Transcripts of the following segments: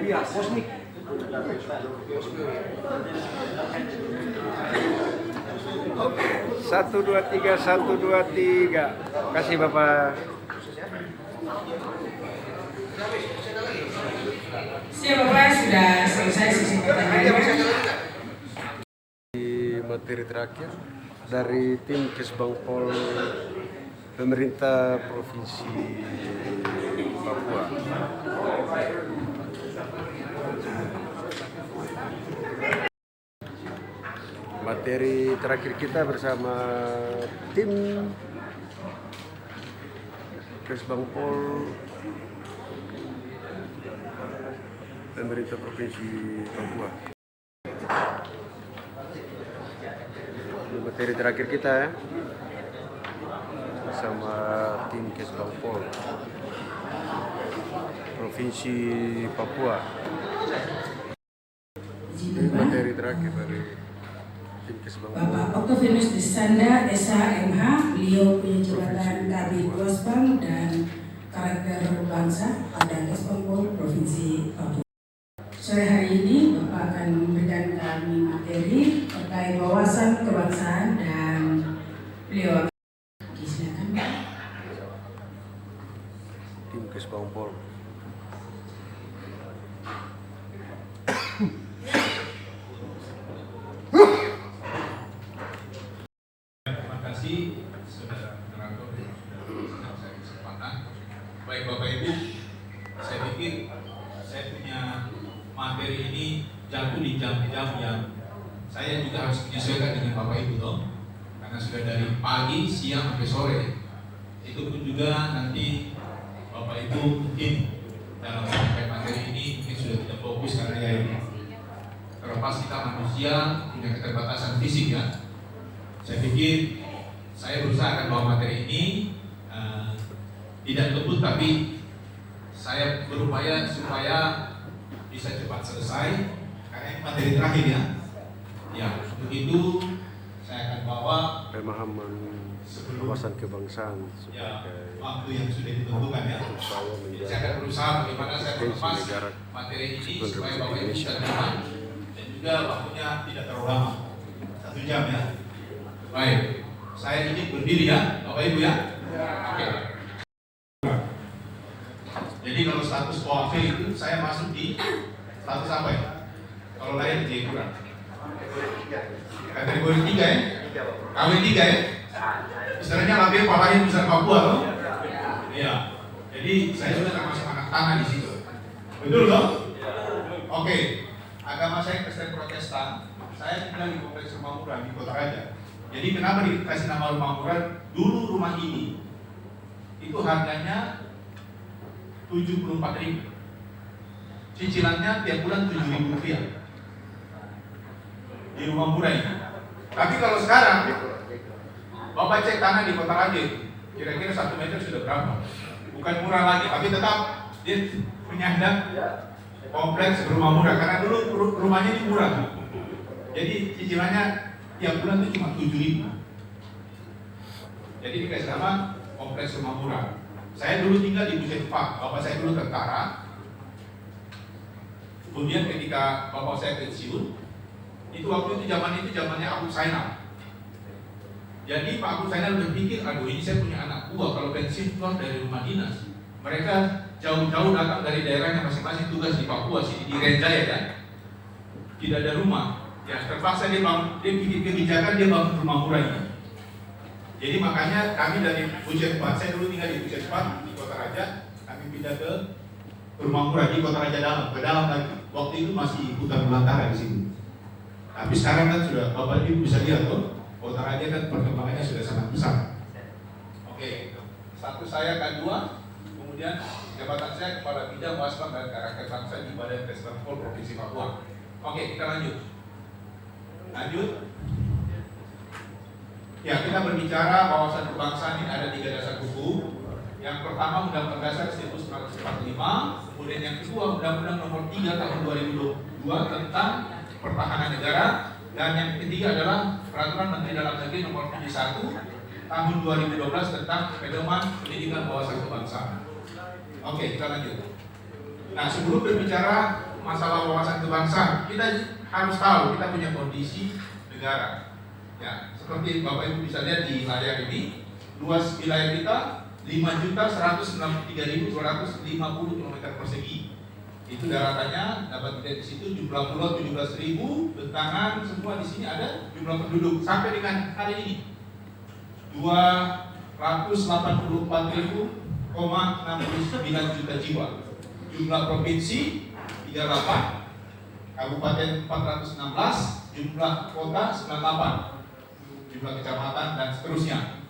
Iya, kosmik. Oke, 1 2 3, 1 2 3. Kasih Bapak. Siap Bapak, sudah selesai sesi pertanyaannya. Di materi terakhir dari tim Kesbangpol pemerintah Provinsi Papua. Materi terakhir kita bersama tim Kesbangpol pemerintah Provinsi Papua. Ini materi terakhir kita ya, bersama tim Kesbangpol Provinsi Papua. Ini materi terakhir dari tim Kesbangpol. Bapak Octavianus Disanda, SH, MH, beliau punya jabatan Kabid Kosbang dan karakter bangsa pada Kesbangpol Provinsi Papua. Sore hari ini Bapak akan memberikan kami materi terkait wawasan kebangsaan dan beliau akan silakan. Tim Kesbangpol. Terima kasih saudara moderator yang sudah saya kesempatan. Baik Bapak Ibu, saya pikir saya punya materi ini jatuh di jam-jam yang saya juga harus menyesuaikan dengan Bapak Ibu dong, karena sudah dari pagi, siang sampai sore. Itu pun juga nanti Bapak Ibu mungkin dalam sampai materi ini mungkin sudah tidak fokus karena ya ini terlepas kita manusia punya keterbatasan fisik ya. Saya pikir saya berusaha akan bawa materi ini tidak ngebut, tapi saya berupaya supaya bisa cepat selesai karena ini materi terakhir ya. Ya, untuk itu saya akan bawa Pemahaman wawasan kebangsaan ya, sebagai waktu yang sudah ditentukan ya. upaya Jadi saya akan berusaha bagaimana saya mengemas negara materi ini Kesatuan supaya Republik Bapak Ibu Indonesia. bisa terima dan juga waktunya tidak terlalu lama, 1 jam ya. Baik, saya izin berdiri ya, Bapak Ibu ya. Oke. Jadi kalau status OAV itu saya masuk di status apa ya? Kalau lain di kurang. Kategori 3 ya? KW3 ya? Istilahnya Lampir Palahin Besar Papua loh. Iya. Jadi saya sudah termasuk anak tanah di situ. Betul loh? Oke. Agama saya Kristen Protestan. Saya tinggal di Kompleks Rumah Murah di Kota Raja. Jadi kenapa dikasih nama Rumah Murah? Dulu rumah ini itu harganya 74.000. Cicilannya tiap bulan 7.000 rupiah di Rumah Murah ini. Tapi kalau sekarang Bapak cek tanah di Kota Raja, kira-kira 1 meter sudah berapa? Bukan murah lagi, tapi tetap dia penyandang kompleks Rumah Murah karena dulu rumahnya ini murah. Jadi cicilannya tiap bulan itu cuma 7.000. Jadi dikasih nama kompleks Rumah Murah. Saya dulu tinggal di Puskesmas, bapak saya dulu tentara. Kemudian ketika bapak saya pensiun, itu waktu itu zamannya Abu Zainal. Jadi Pak Abu Zainal berpikir, aduh ini saya punya anak buah kalau pensiun keluar dari rumah dinas. Mereka jauh-jauh datang dari daerahnya masing-masing tugas di Papua, sini di Renjaya kan. Tidak ada rumah. Ya terpaksa dia bikin kebijakan dia bangun rumah murah ini. Jadi makanya kami dari Puskesmas, saya dulu tinggal di Puskesmas di Kota Raja, kami pindah ke Rumah Murah di Kota Raja dalam, ke dalam lagi. Waktu itu masih hutan belantara di sini. Tapi sekarang kan sudah, Bapak Ibu bisa lihat tuh, Kota Raja kan perkembangannya sudah sangat besar. Oke, status saya K2, kemudian jabatan saya Kepala Bidang Wasbang dan Karakter Bangsa di Badan Kesbangpol Provinsi Papua. Oke, kita lanjut. Ya, kita berbicara wawasan kebangsaan ini ada 3 dasar hukum. Yang pertama Undang-Undang Dasar 1945, kemudian yang kedua Undang-Undang Nomor 3 Tahun 2022 tentang Pertahanan Negara, dan yang ketiga adalah Peraturan Menteri Dalam Negeri Nomor 71 Tahun 2012 tentang Pedoman Pendidikan Wawasan Kebangsaan. Oke, kita lanjut. Nah, sebelum berbicara masalah wawasan kebangsaan, kita harus tahu kita punya kondisi negara. Ya, seperti Bapak Ibu bisa lihat di layar ini, luas wilayah kita 5.163.250 km persegi. Itu daratannya dapat dilihat di situ, jumlah pulau 17.000, bentangan semua di sini ada, jumlah penduduk sampai dengan hari ini 284.000,69 juta jiwa. Jumlah provinsi 38, kabupaten 416, jumlah kota 98, jumlah kecamatan dan seterusnya.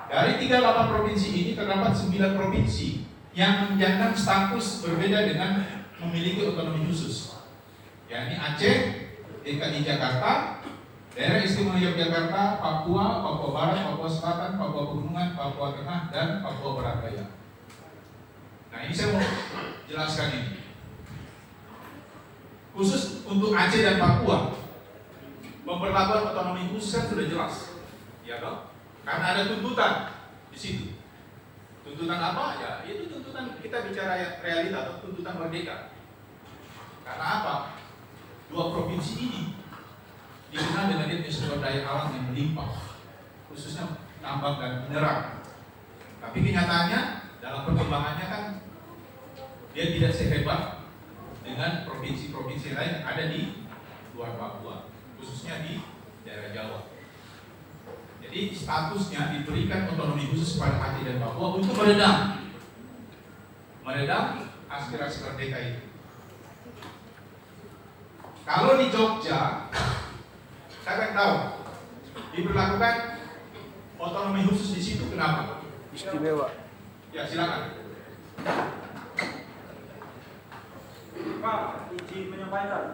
Dari 38 provinsi ini terdapat 9 provinsi yang menjadikan status berbeda dengan memiliki otonomi khusus, yakni Aceh, DKI Jakarta, Daerah Istimewa Yogyakarta, Papua, Papua Barat, Papua Selatan, Papua Pegunungan, Papua Tengah, dan Papua Barat Daya. Nah, ini saya mau jelaskan ini. Khusus untuk Aceh dan Papua, pemberlakuan otonomi khusus kan sudah jelas, ya toh? Karena ada tuntutan di situ. Tuntutan apa? Ya, itu tuntutan, kita bicara realita atau tuntutan merdeka. Karena apa? Dua provinsi ini dikenal dengan etnis sumber daya alam yang melimpah, khususnya tambang dan mineral. Tapi kenyataannya dalam perkembangannya kan dia tidak sehebat dengan provinsi-provinsi lain yang ada di luar Papua, khususnya di daerah Jawa. Jadi statusnya diberikan otonomi khusus pada Aceh dan Papua untuk meredam aspirasi merdeka itu. Kalau di Jogja, saya kan tahu diberlakukan otonomi khusus di situ, kenapa? Istimewa. Ya, silakan. Pak, izin menyampaikan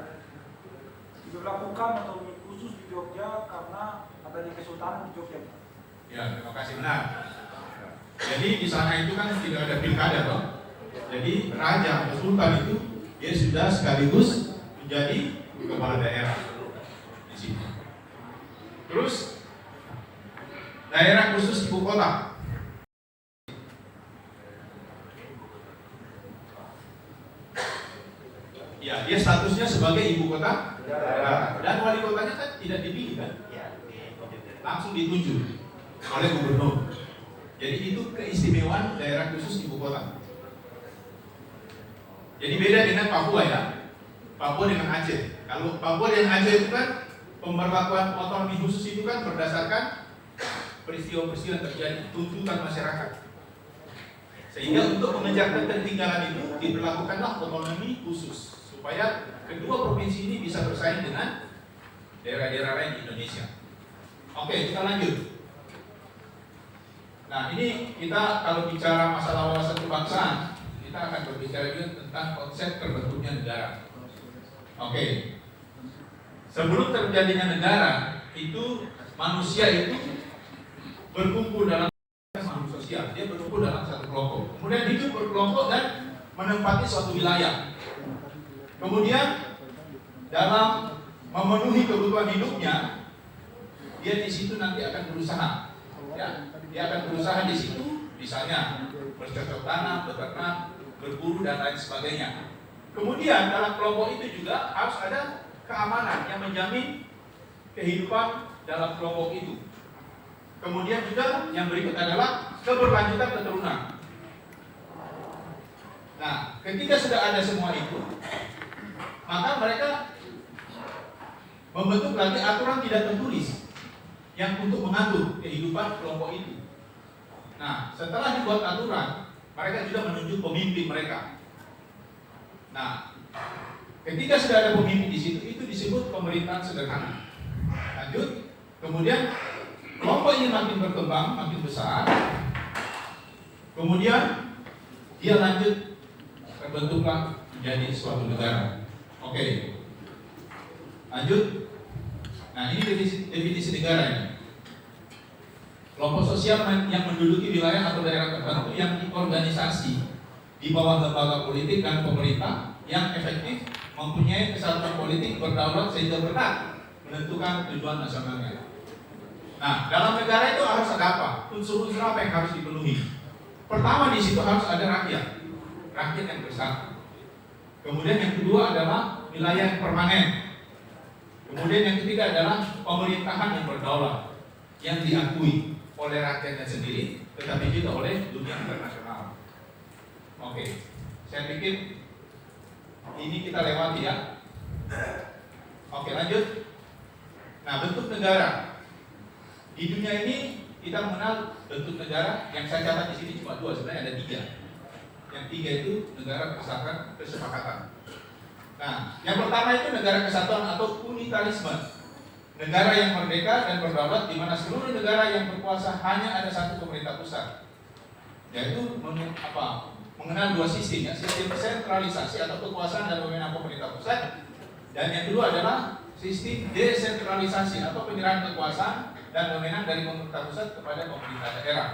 diberlakukan otonomi khusus di Jogja karena adanya kesultanan di Jogja. Ya, terima kasih, benar. Jadi di sana itu kan tidak ada pilkada, toh. Jadi raja atau sultan itu dia sudah sekaligus menjadi kepala daerah di sini. Terus daerah khusus ibu kota. Ya, dia statusnya sebagai ibu kota daerah. Dan wali kotanya kan tidak dipilih kan? Langsung ditunjuk oleh gubernur. Jadi itu keistimewaan daerah khusus ibu kota. Jadi beda dengan Papua ya. Papua dengan Aceh. Kalau Papua dan Aceh itu kan pemberlakuan otonomi khusus itu kan berdasarkan peristiwa-peristiwa yang terjadi, tuntutan masyarakat. Sehingga untuk mengejar ketertinggalan itu diberlakukanlah otonomi khusus supaya kedua provinsi ini bisa bersaing dengan daerah-daerah lain di Indonesia. Oke, kita lanjut. Nah, ini kita kalau bicara masalah wawasan kebangsaan, kita akan berbicara juga tentang konsep terbentuknya negara. Oke. Sebelum terjadinya negara, itu manusia itu berkumpul dalam makhluk sosial. Dia berkumpul dalam satu kelompok. Kemudian hidup berkelompok dan menempati suatu wilayah. Kemudian dalam memenuhi kebutuhan hidupnya, dia di situ nanti akan berusaha. Ya, dia akan berusaha di situ, misalnya bercocok tanam, beternak, berburu dan lain sebagainya. Kemudian dalam kelompok itu juga harus ada keamanan yang menjamin kehidupan dalam kelompok itu. Kemudian juga yang berikut adalah keberlanjutan keturunan. Nah, ketika sudah ada semua itu, maka mereka membentuk lagi aturan tidak tertulis yang untuk mengatur kehidupan kelompok itu. Nah, setelah dibuat aturan, mereka juga menunjuk pemimpin mereka. Nah, ketika sudah ada pemimpin di situ, itu disebut pemerintahan sederhana. Lanjut, kemudian kelompok ini makin berkembang, makin besar. Kemudian dia lanjut terbentuklah menjadi suatu negara. Oke, lanjut. Nah, ini definisi negara ini. Kelompok sosial yang menduduki wilayah atau daerah tertentu yang diorganisasi di bawah lembaga politik dan pemerintah yang efektif, mempunyai kesatuan politik, berdaulat sehingga berhak menentukan tujuan nasionalnya. Nah, dalam negara itu harus ada apa? Unsur-unsur apa yang harus dipenuhi? Pertama di situ harus ada rakyat. rakyat yang bersatu. Kemudian yang kedua adalah wilayah yang permanen. Kemudian yang ketiga adalah pemerintahan yang berdaulat, yang diakui oleh rakyatnya sendiri, tetapi juga oleh dunia internasional. Oke, saya pikir ini kita lewati ya. Oke, lanjut. Nah, bentuk negara di dunia ini kita mengenal bentuk negara yang saya catat di sini cuma dua, sebenarnya ada tiga. Yang tiga itu negara kesatuan kesepakatan. Nah, yang pertama itu negara kesatuan atau unitarisme. Negara yang merdeka dan berdaulat di mana seluruh negara yang berkuasa hanya ada satu pemerintah pusat. Yaitu mengenal dua sistem ya, sistem sentralisasi atau kekuasaan dan wewenang pemerintah pusat. Dan yang kedua adalah sistem desentralisasi atau penyerahan kekuasaan dan wewenang dari pemerintah pusat kepada pemerintah daerah.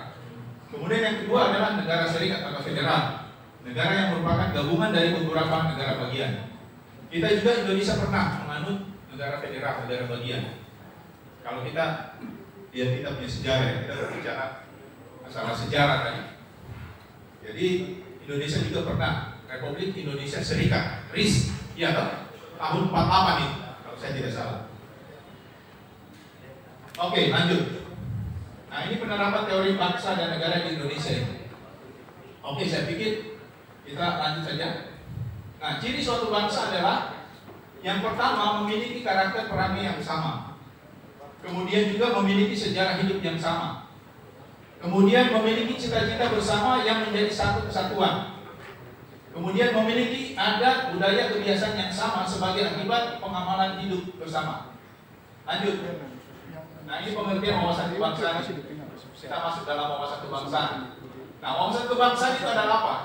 Kemudian yang kedua adalah negara serikat atau federal, negara yang merupakan gabungan dari beberapa negara bagian. Kita juga Indonesia pernah menganut negara federal, negara bagian. Kalau kita lihat kita punya sejarah, kita berbicara masalah sejarah tadi. Jadi Indonesia juga pernah Republik Indonesia Serikat, RIS, ya tahun 48 nih, kalau saya tidak salah. Oke, lanjut. Nah, ini penerapan teori bangsa dan negara di Indonesia ini. Oke, saya pikir kita lanjut saja. Nah, ciri suatu bangsa adalah yang pertama memiliki karakter perangai yang sama. Kemudian juga memiliki sejarah hidup yang sama. Kemudian memiliki cita-cita bersama yang menjadi satu kesatuan. Kemudian memiliki adat, budaya, kebiasaan yang sama sebagai akibat pengamalan hidup bersama. Lanjut. Nah, ini pengertian wawasan kebangsaan. Kita masuk dalam wawasan kebangsaan. Nah, wawasan kebangsaan itu adalah apa?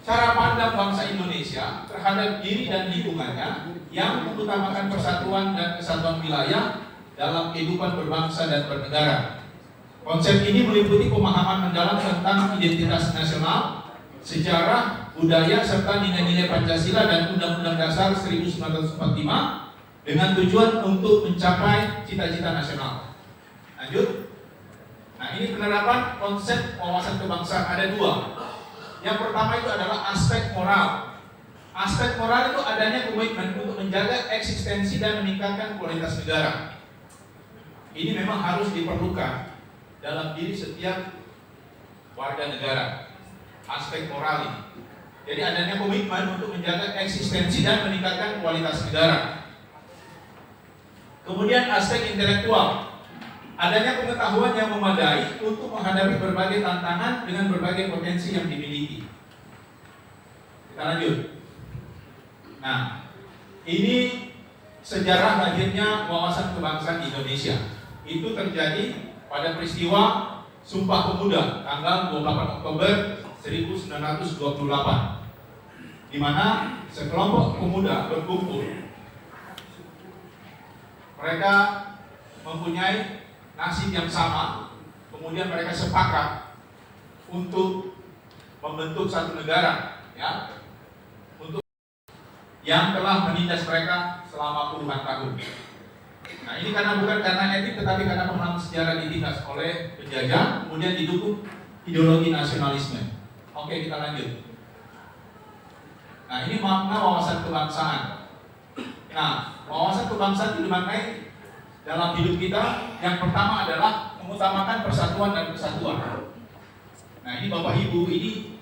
Cara pandang bangsa Indonesia terhadap diri dan lingkungannya yang mengutamakan persatuan dan kesatuan wilayah dalam kehidupan berbangsa dan bernegara. Konsep ini meliputi pemahaman mendalam tentang identitas nasional, sejarah, budaya, serta nilai-nilai Pancasila dan Undang-Undang Dasar 1945 dengan tujuan untuk mencapai cita-cita nasional. Lanjut. Nah, ini penerapan konsep wawasan kebangsaan ada dua. Yang pertama itu adalah aspek moral. Aspek moral itu adanya komitmen untuk menjaga eksistensi dan meningkatkan kualitas negara. Ini memang harus diperlukan dalam diri setiap warga negara. Aspek moral ini. Jadi adanya komitmen untuk menjaga eksistensi dan meningkatkan kualitas negara. Kemudian aspek intelektual. Adanya pengetahuan yang memadai untuk menghadapi berbagai tantangan dengan berbagai potensi yang dimiliki. Kita lanjut. Nah, ini sejarah lahirnya wawasan kebangsaan Indonesia. Itu terjadi pada peristiwa Sumpah Pemuda tanggal 28 Oktober 1928, di mana sekelompok pemuda berkumpul. Mereka mempunyai nasib yang sama, kemudian mereka sepakat untuk membentuk satu negara, ya, untuk yang telah menindas mereka selama puluhan tahun. Nah, ini bukan karena etik, tetapi karena pemahaman sejarah ditindas oleh penjajah, kemudian didukung ideologi nasionalisme. Oke, kita lanjut. Nah, ini makna wawasan kebangsaan. Nah, wawasan kebangsaan itu dimaknai dalam hidup kita. Yang pertama adalah mengutamakan persatuan dan kesatuan. Nah, ini Bapak Ibu, ini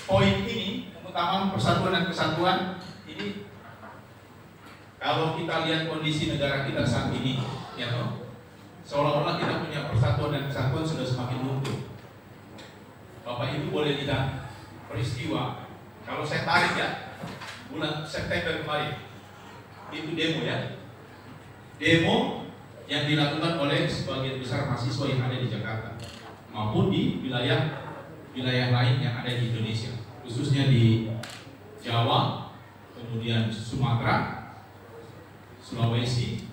poin ini, mengutamakan persatuan dan kesatuan ini. Kalau kita lihat kondisi negara kita saat ini, ya toh, seolah-olah kita punya persatuan dan kesatuan sudah semakin luntur. Bapak Ibu boleh lihat peristiwa. Kalau saya tarik ya, bulan September kemarin, itu demo ya. Demo yang dilakukan oleh sebagian besar mahasiswa yang ada di Jakarta maupun di wilayah lain yang ada di Indonesia, khususnya di Jawa, kemudian Sumatera, Sulawesi,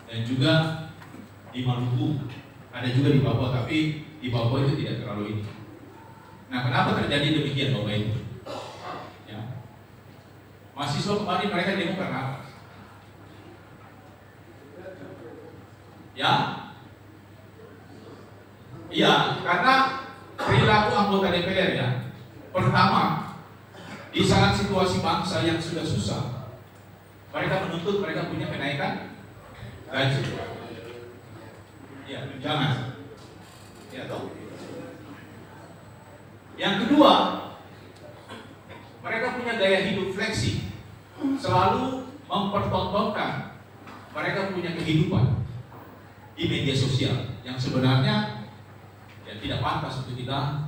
dan juga di Maluku, ada juga di Papua, tapi di Papua itu tidak terlalu ini. Nah, kenapa terjadi demikian Bapak Ibu? Ya. Mahasiswa kemarin mereka demo karena apa? Ya, iya, karena perilaku anggota DPR ya, Pertama, di saat situasi bangsa yang sudah susah, mereka menuntut mereka punya kenaikan gaji. Ya, jangan. Ya, toh. Yang kedua, mereka punya gaya hidup fleksi, selalu mempertontonkan mereka punya kehidupan di media sosial yang sebenarnya ya tidak pantas untuk kita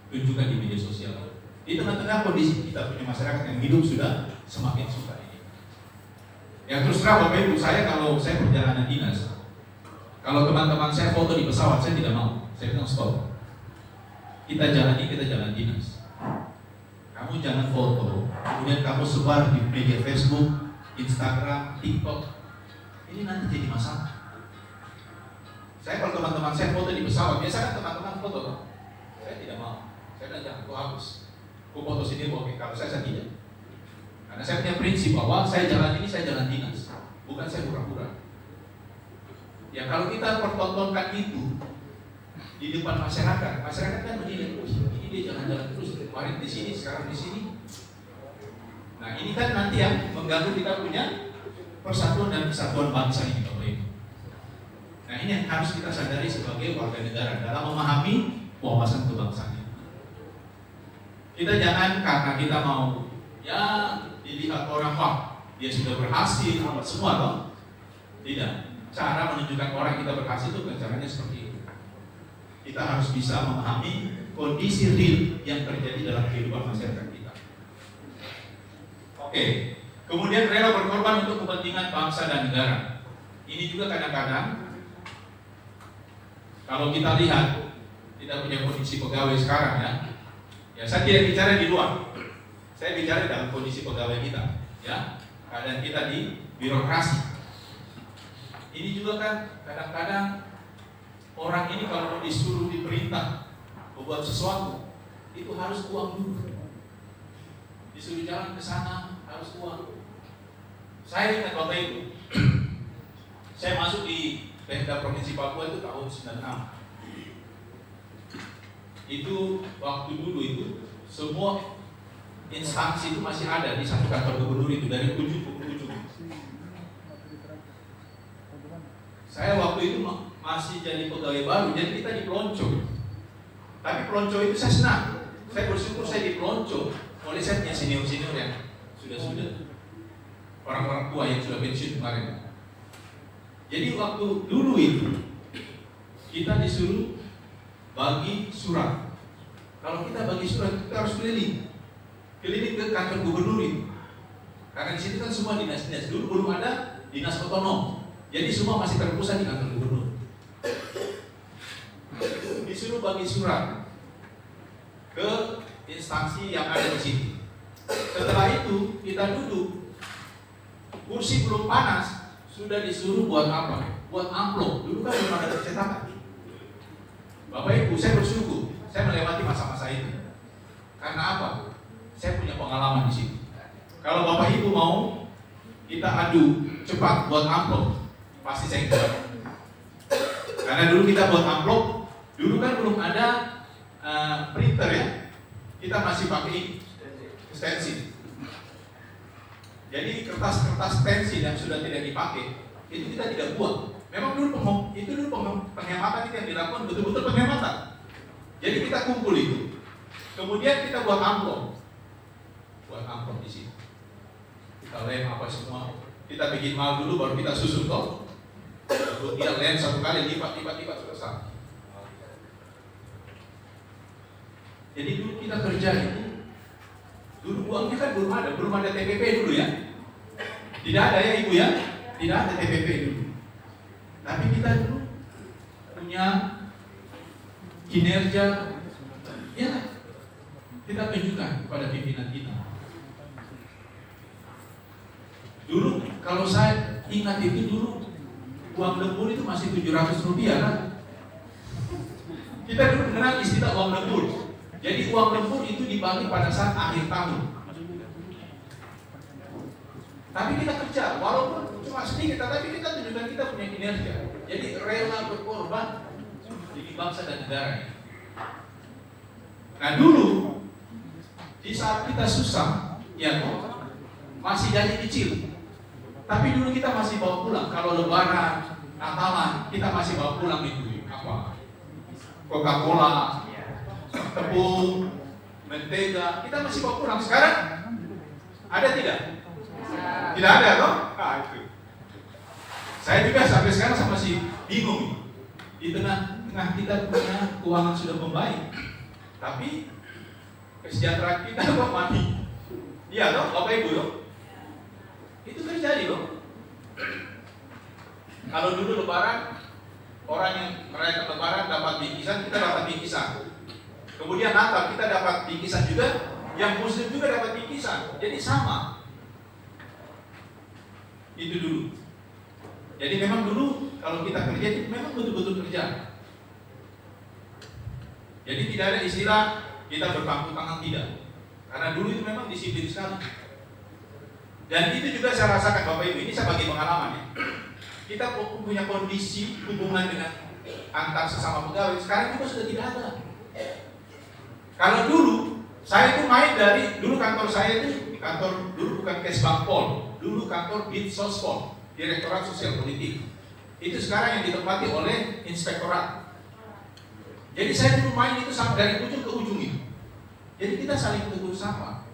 tunjukkan di media sosial. Di tengah-tengah kondisi kita punya masyarakat yang hidup sudah semakin susah ini. Ya terus terang Bapak Ibu, saya kalau saya perjalanan dinas, kalau teman-teman saya foto di pesawat, saya tidak mau. Saya bilang stop. Kita jalan dinas. Kamu jangan foto, kemudian kamu sebar di media Facebook, Instagram, TikTok. Ini nanti jadi masalah. Saya kalau teman-teman saya foto di pesawat, biasanya teman-teman foto, toh. Saya tidak mau. Saya bilang jangan, aku hapus. Aku foto sini, oke. Kalau saya tidak. Karena saya punya prinsip bahwa saya jalan dinas, bukan saya pura-pura. Ya kalau kita pertontonkan itu di depan masyarakat kan menilai, ini dia jalan-jalan terus, kemarin di sini, sekarang di sini. Nah ini kan nanti yang mengganggu kita punya persatuan dan kesatuan bangsa ini, Bapak Ibu. Nah ini yang harus kita sadari sebagai warga negara dalam memahami wawasan kebangsaan. Kita jangan karena kita mau ya dilihat orang, wah dia sudah berhasil, semua toh. Tidak. Cara menunjukkan orang kita berhasil itu bukan caranya seperti itu. Kita harus bisa memahami kondisi real yang terjadi dalam kehidupan masyarakat kita. Oke. Kemudian rela berkorban untuk kepentingan bangsa dan negara. Ini juga kadang-kadang kalau kita lihat tidak punya kondisi pegawai sekarang ya. Ya saya tidak bicara di luar. Saya bicara dalam kondisi pegawai kita, ya. Keadaan kita di birokrasi. Ini juga kan kadang-kadang orang ini kalau disuruh diperintah membuat sesuatu itu harus uang dulu. Disuruh jalan ke sana harus uang. Saya ingat Bapak Ibu, saya masuk di Pemda Provinsi Papua itu tahun 96. Itu waktu dulu itu semua instansi itu masih ada di satu kantor gubernur itu dari ujung ke ujung. Saya waktu itu masih jadi pegawai baru, jadi kita dipelonco. Tapi pelonco itu saya senang. Saya bersyukur saya dipelonco oleh saya punya senior-senior yang sudah orang-orang tua yang sudah pensiun kemarin. Jadi waktu dulu itu kita disuruh bagi surat. Kalau kita bagi surat kita harus keliling ke kantor gubernur itu. Karena di situ kan semua dinas-dinas. Dulu belum ada dinas otonom. Jadi semua masih terpusat di kantor gubernur. Disuruh bagi surat ke instansi yang ada di situ. Setelah itu kita duduk, kursi belum panas, sudah disuruh buat apa? Buat amplop. Dulu kan belum ada percetakan. Bapak Ibu, saya bersyukur, saya melewati masa-masa itu. Karena apa? Saya punya pengalaman di situ. Kalau Bapak Ibu mau kita adu cepat buat amplop, pasti saya buat. Karena dulu kita buat amplop, dulu kan belum ada printer ya. Kita masih pakai stensil. Jadi kertas-kertas stensil yang sudah tidak dipakai itu kita tidak buat. Memang dulu penghematan itu yang dilakukan betul-betul penghematan. Jadi kita kumpul itu, kemudian kita buat amplop di sini. Kita lem apa semua, kita bikin mal dulu, baru kita susun toh. Lalu dia lem satu kali lipat selesai. Jadi dulu kita kerja itu, dulu uangnya kan belum ada TPP dulu ya. Tidak ada ya Ibu ya, tidak ada TPP dulu. Tapi kita dulu punya kinerja, ya kita tunjukkan kepada pimpinan kita. Dulu kalau saya ingat itu dulu uang lembur itu masih Rp700 kan? Kita dulu mengenal istilah uang lembur. Jadi uang lembur itu dibagi pada saat akhir tahun. Tapi kita kerja, walaupun cuma sedikit, tapi kita tunjukkan kita punya kinerja. Jadi rela berkorban demi bangsa dan negara. Nah dulu Di saat kita susah, ya masih gaji kecil. Tapi dulu kita masih bawa pulang. Kalau Lebaran, Natalan, kita masih bawa pulang itu apa? Coca-Cola, tepung, mentega, kita masih bawa pulang. Sekarang ada tidak? Tidak ada, toh? Nah, itu. Saya juga sampai sekarang masih bingung. Di tengah kita punya keuangan sudah membaik, tapi kesejahteraan kita kok mati. Iya toh, Bapak Ibu toh? Itu terjadi loh. Kalau dulu Lebaran, orang yang merayakan Lebaran dapat bingkisan, kita dapat bingkisan. Kemudian Natal kita dapat bingkisan juga, yang Muslim juga dapat bingkisan. Jadi sama. Itu dulu. Jadi memang dulu kalau kita kerja itu memang betul-betul kerja. Jadi tidak ada istilah kita berpangku tangan, tidak. Karena dulu itu memang disiplin sekali. Dan itu juga saya rasakan Bapak Ibu, ini saya bagi pengalaman ya. Kita punya kondisi hubungan dengan antar sesama pegawai, sekarang juga sudah tidak ada. Kalau dulu saya itu main dari dulu kantor saya itu kantor dulu bukan Kesbangpol, dulu kantor Dinsospol, Direktorat Sosial Politik. Itu sekarang yang ditempati oleh Inspektorat. Jadi saya dulu main itu sampai dari ujung ke ujung itu. Jadi kita saling tegur sapa.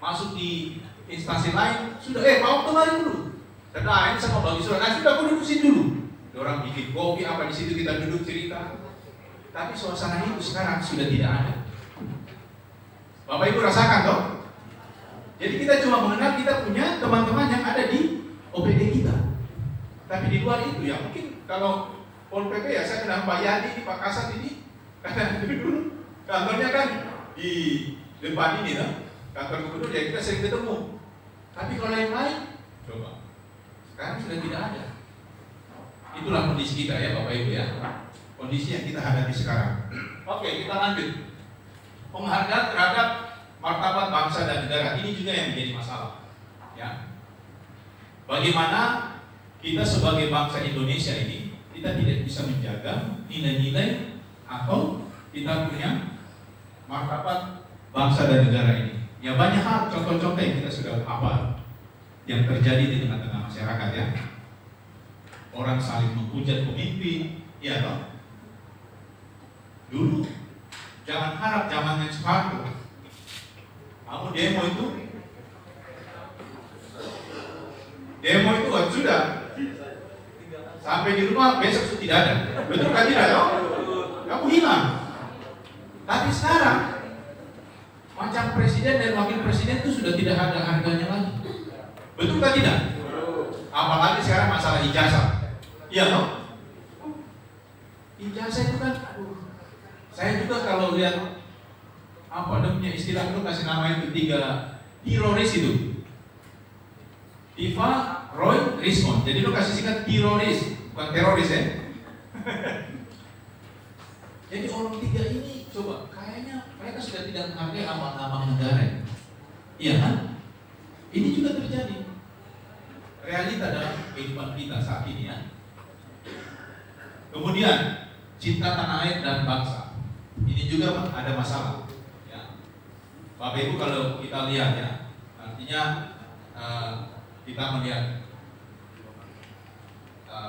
Masuk di instansi lain sudah mau kemari dulu. Sudah ini sama bagi surat. Nah, sudah aku duduk sini dulu. Orang bikin kopi apa di situ kita duduk cerita. Tapi suasana itu sekarang sudah tidak ada. Bapak Ibu rasakan toh? Jadi kita cuma mengenal kita punya teman-teman yang ada di OPD kita. Tapi di luar itu ya mungkin kalau Pol PP ya saya kenal Pak Yadi di Pak Kasat ini karena dulu kantornya kan di depan ini kan kantor gubernur ya kita sering ketemu. Tapi kalau yang lain coba sekarang sudah tidak ada. Itulah kondisi kita ya Bapak Ibu ya. Kondisi yang kita hadapi sekarang. Oke, kita lanjut. Penghargaan terhadap martabat bangsa dan negara ini juga yang menjadi masalah. Ya. Bagaimana kita sebagai bangsa Indonesia ini kita tidak bisa menjaga nilai-nilai atau kita punya martabat bangsa dan negara ini. Ya banyak hal contoh-contoh yang kita sudah hafal yang terjadi di tengah-tengah masyarakat ya. Orang saling menghujat pemimpin, ya toh. Dulu jangan harap zamannya Soeharto. Kamu demo itu sudah sampai di rumah besok sudah tidak ada. Betul kan tidak toh? Kamu hilang. Tapi sekarang macam presiden dan wakil presiden itu sudah tidak ada harganya lagi. Betul kan tidak? Apalagi sekarang masalah ijazah. Iya toh? Ijazah itu kan saya juga kalau lihat apa ada punya istilah itu kasih nama itu 3 teroris itu. Tifa, Roy, Rismond. Jadi lo kasih singkat teroris, bukan teroris ya. Jadi orang 3 ini coba kayaknya mereka sudah tidak menghargai amal-amal negara. Iya kan? Ini juga terjadi. Realita dalam kehidupan kita saat ini ya. Kemudian cinta tanah air dan bangsa. Ini juga ada masalah. Ya. Bapak Ibu kalau kita lihat ya, artinya kita melihat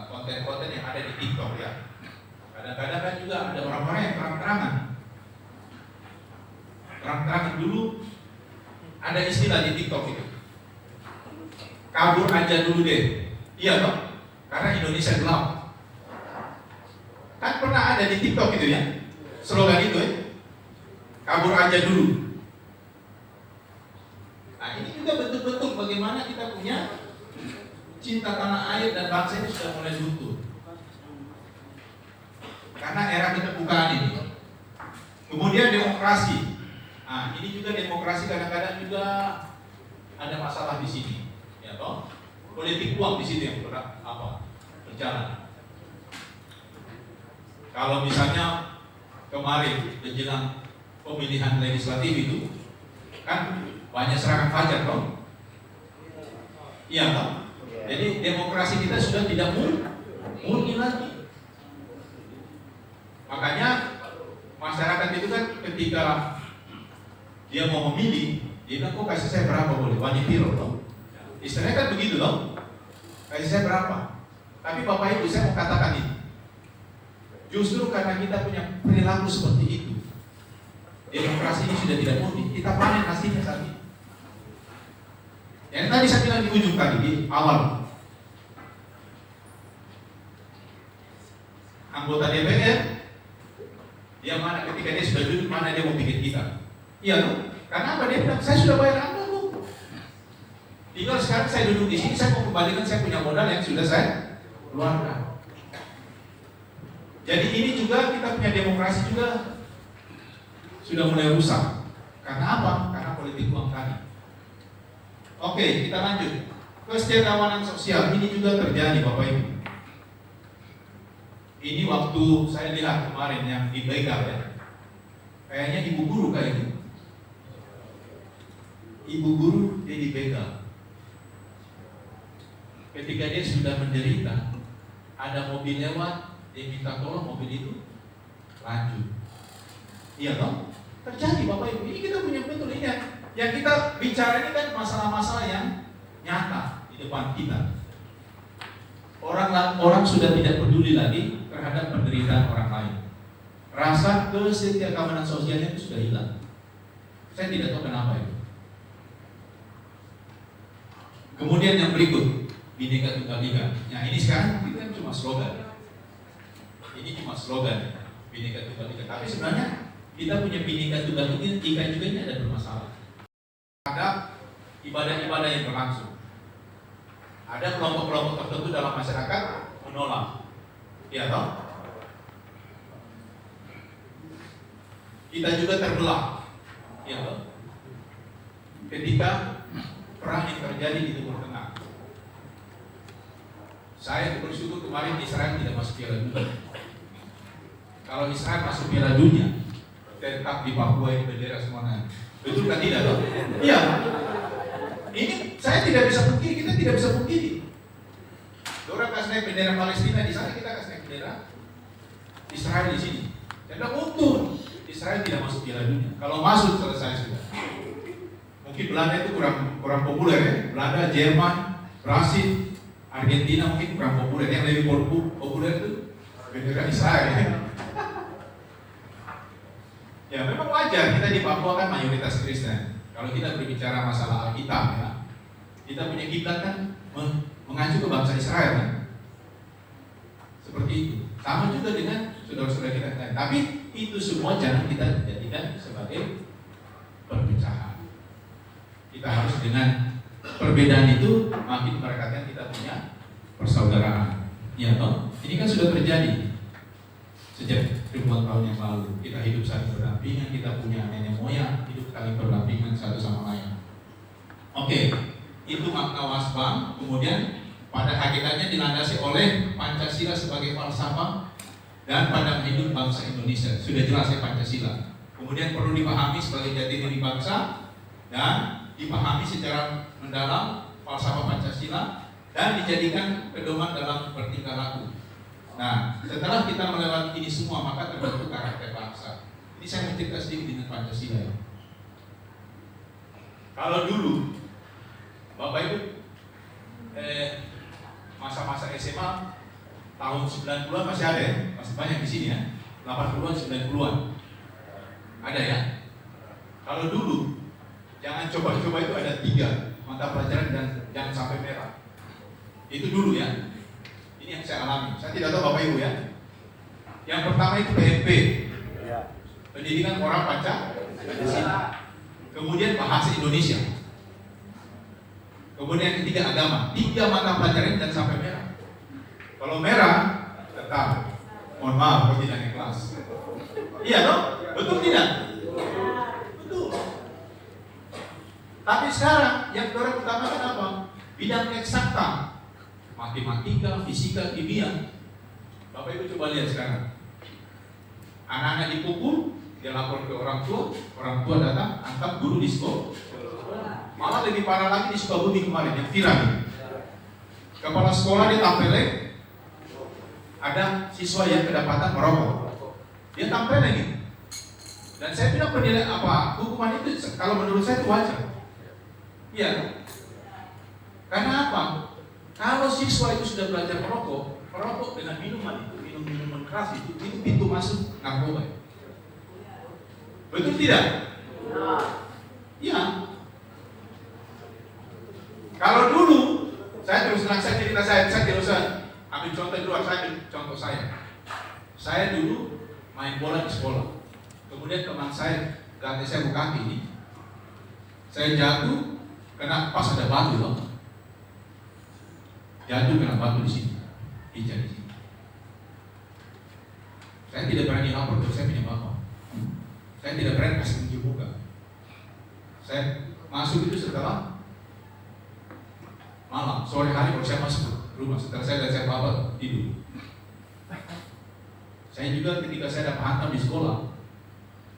konten-konten yang ada di TikTok ya. Kadang-kadang kan juga ada orang-orang yang terang-terangan dulu ada istilah di TikTok itu. Kabur aja dulu deh. Iya toh? Karena Indonesia gelap. Kan pernah ada di TikTok itu ya. Slogan itu ya. Kabur aja dulu. Nah, ini juga betul-betul bagaimana kita punya cinta tanah air dan bangsa ini sudah mulai luntur. Karena era keterbukaan ini. Kemudian demokrasi. Nah, ini juga demokrasi kadang-kadang juga ada masalah di sini. Ya toh? Politik uang di sini yang berjalan. Kalau misalnya kemarin menjelang pemilihan legislatif itu kan banyak serangan fajar toh? Iya toh? Jadi demokrasi kita sudah tidak murni lagi. Makanya masyarakat itu kan ketika dia mau memilih, dia bilang, kok kasih saya berapa boleh? Wani piro loh. Istilahnya kan begitu loh. Kasih saya berapa? Tapi Bapak Ibu, saya mau katakan ini. Justru karena kita punya perilaku seperti itu, demokrasi ini sudah tidak murni. Kita panen hasilnya saat ini. Yang tadi saya bilang di ujung tadi, di awal, anggota DPR, dia mana ketika dia sudah duduk, mana dia mau bikin kita? Iya loh. Karena apa? Dia bilang, saya sudah bayar Anda loh. Tinggal sekarang saya duduk di sini, saya mau kembalikan saya punya modal yang sudah saya keluarkan. Jadi ini juga kita punya demokrasi juga sudah mulai rusak. Karena apa? Karena politik uang tadi. Oke, kita lanjut. Kesejahteraan sosial ini juga terjadi, Bapak Ibu. Ini waktu saya lihat kemarin yang di Begal ya. Kayaknya ibu guru kayaknya. Ibu guru dia di Begal. Ketika dia sudah menderita, ada mobil lewat, dia minta tolong mobil itu lanjut. Iya toh? Terjadi Bapak Ibu. Ini kita punya betul ini ya. Yang kita bicara ini kan masalah-masalah yang nyata di depan kita. Orang sudah tidak peduli lagi terhadap penderitaan orang lain. Rasa kesetiakawanan sosialnya itu sudah hilang. Saya tidak tahu kenapa itu. Kemudian yang berikut, Bhinneka Tunggal Ika. Nah ini sekarang kita kan cuma slogan. Ini cuma slogan Bhinneka Tunggal Ika. Tapi sebenarnya kita punya Bhinneka Tunggal Ika juga ini ada bermasalah. Ada ibadah-ibadah yang berlangsung. Ada kelompok-kelompok tertentu dalam masyarakat menolak. Iya toh? Kita juga terbelah. Iya toh? Ketika perang yang terjadi di Timur Tengah. Saya bersyukur kemarin Israel tidak masuk Piala Dunia. Kalau Israel masuk Piala Dunia, tetap di Papua ini bendera semuanya. Betul kan tidak toh? Iya. Ini saya tidak bisa pungkiri, kita tidak bisa pungkiri. Orang kasih naik bendera Palestina di sana, kita kasih naik bendera Israel di sini. Dan untung Israel tidak masuk Piala Dunia. Kalau masuk selesai sudah. Mungkin Belanda itu kurang populer ya. Belanda, Jerman, Brasil, Argentina mungkin kurang populer. Yang lebih populer itu bendera Israel ya. Ya memang wajar, kita di Papua kan mayoritas Kristen. Kalau kita berbicara masalah Alkitab ya, kita punya kiblat kan mengacu ke bangsa Israel kan. Seperti itu. Sama juga dengan saudara-saudara kita lain. Tapi itu semua jangan kita jadikan sebagai perpecahan. Kita harus dengan perbedaan itu makin merekatkan kita punya persaudaraan. Ya toh? Ini kan sudah terjadi sejak ribuan tahun yang lalu. Kita hidup saling berdampingan, kita punya nenek moyang hidup saling berdampingan satu sama lain. Oke, itu makna wasbang. Kemudian pada hakikatnya dilandasi oleh Pancasila sebagai falsafah dan pandangan hidup bangsa Indonesia. Sudah jelas ya Pancasila. Kemudian perlu dipahami sebagai jati diri bangsa dan dipahami secara mendalam falsafah Pancasila dan dijadikan pedoman dalam bertingkah laku. Nah, setelah kita melewati ini semua, maka terbentuk karakter bangsa. Ini saya mencerita sedikit dengan Pancasila ya. Kalau dulu, Bapak Ibu, masa-masa SMA tahun 90-an masih ada ya, masih banyak di sini ya. 80-an, 90-an ada ya. Kalau dulu, jangan coba-coba itu ada 3 mata pelajaran dan jangan sampai merah. Itu dulu ya. Ini yang saya alami. Saya tidak tahu Bapak Ibu ya. Yang pertama itu PMP, Pendidikan Orang Pancasila. Kemudian Bahasa Indonesia. Kemudian yang ketiga agama. 3 mata pelajaran dan sampai merah. Kalau merah tetap. Mohon maaf kalau tidak naik kelas. Iya dong? Betul tidak? Betul. Tapi sekarang yang orang utamakan apa? Bidang eksakta. Matematika, fisika, kimia. Bapak Ibu coba lihat sekarang. Anak-anak dipukul, dia lapor ke orang tua datang, angkat guru di sekolah. Malah lebih parah lagi di Sukabumi kemarin, yang viral. Kepala sekolah ditampilin, ada siswa yang kedapatan merokok. Dia tampil lagi. Dan saya bilang penilaian hukuman itu kalau menurut saya itu wajar. Iya. Karena apa? Kalau siswa itu sudah belajar merokok dengan minuman minuman keras itu pintu masuk narkoba. Betul tidak? Iya. Kalau dulu saya terus terang saya cerita saya tidak usah ambil contoh dulu, saya ambil contoh saya. Saya dulu main bola di sekolah. Kemudian teman saya ganti saya buka kaki ini. Saya jatuh kena pas ada batu loh. Jatuh kena batu di sini. Pijar di sini. Saya tidak berani lapor kalau saya punya bapak. Saya tidak berani kasih kunci buka. Saya masuk itu setelah malam, sore hari baru saya masuk rumah. Setelah saya dan saya bapak tidur. Saya juga ketika saya dapat hantam di sekolah,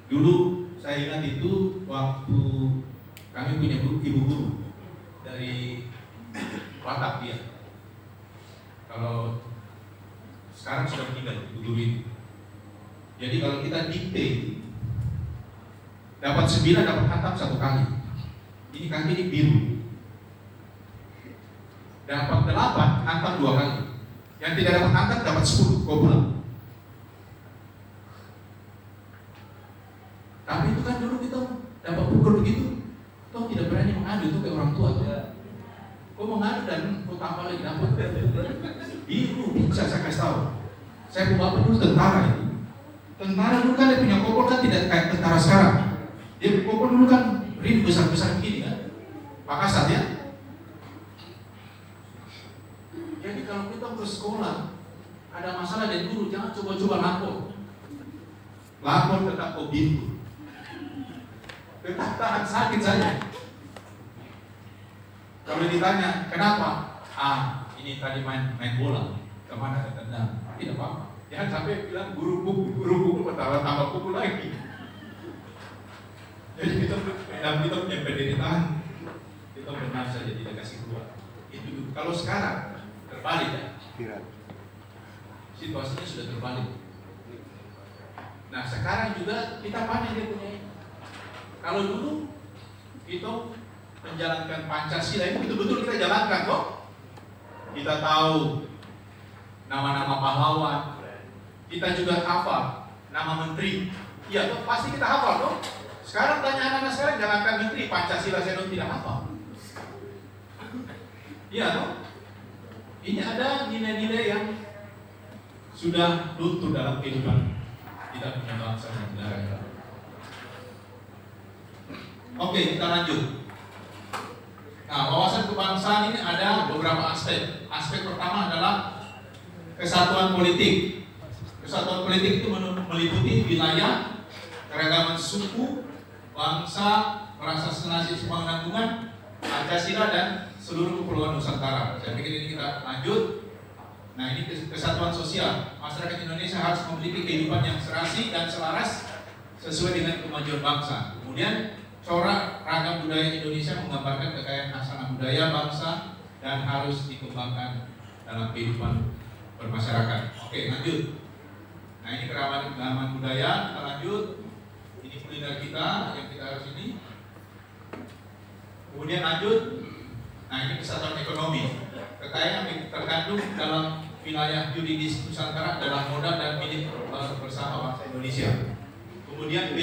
dulu saya ingat itu waktu kami punya ibu guru dari Batak dia. Kalau sekarang sudah meninggal ibu guru itu. Jadi kalau kita dikte dapat 9 dapat hantam 1 kali. Ini kaki ini biru. Dapat 8 hantam 2 kali. Yang tidak dapat hantam dapat 10 kau pulang. Tapi itu kan dulu kita dapat pukul begitu, toh tidak berani mengadu itu ke orang tua tuh. Kau mengadu dan kau tambah lagi dapat. Biru bisa saya kasih tahu. Saya punya bapak dulu tentara itu. Tentara dulu kan dia punya kopel kan tidak kayak tentara sekarang. Dia kopel dulu kan rim besar-besar begini kan, Pakasat ya. Jadi kalau kita ke sekolah ada masalah dari guru, jangan coba-coba lapor. Lapor tetap objektif. Tetap tahan sakit saja. Kalau ditanya kenapa? Ini tadi main bola, kemana ketendang? Tidak apa-apa. Jangan sampai bilang guru pukul, tambah pukul lagi. Jadi kita punya penderitaan, kita benar saja tidak kasih keluar. Itu kalau sekarang terbalik ya. Situasinya sudah terbalik. Nah sekarang juga kita panen dia punya. Kalau dulu kita menjalankan Pancasila itu betul-betul kita jalankan kok. Kita tahu nama-nama pahlawan. Kita juga hafal nama menteri. Iya toh pasti kita hafal toh. Sekarang tanya anak-anak sekarang jalankan menteri Pancasila saya tidak hafal. Iya toh. Ini ada nilai-nilai yang sudah luntur dalam kehidupan kita punya bangsa dan negara kita. Oke, kita lanjut. Nah, wawasan kebangsaan ini ada beberapa aspek. Aspek pertama adalah kesatuan politik. Kesatuan politik itu meliputi wilayah, keragaman suku, bangsa, merasa senasib sepenanggungan, Pancasila dan seluruh kepulauan Nusantara. Saya pikir ini kita lanjut. Nah, ini kesatuan sosial. Masyarakat Indonesia harus memiliki kehidupan yang serasi dan selaras sesuai dengan kemajuan bangsa. Kemudian corak ragam budaya Indonesia menggambarkan kekayaan khasanah budaya bangsa dan harus dikembangkan dalam kehidupan bermasyarakat. Oke, lanjut. Nah, ini keragaman budaya, kita lanjut. Ini kuliner kita yang kita harus ini. Kemudian lanjut. Nah, ini kesatuan ekonomi. Kekayaan yang terkandung dalam wilayah yuridis Nusantara adalah modal dan milik bersama bangsa Indonesia. Kemudian B,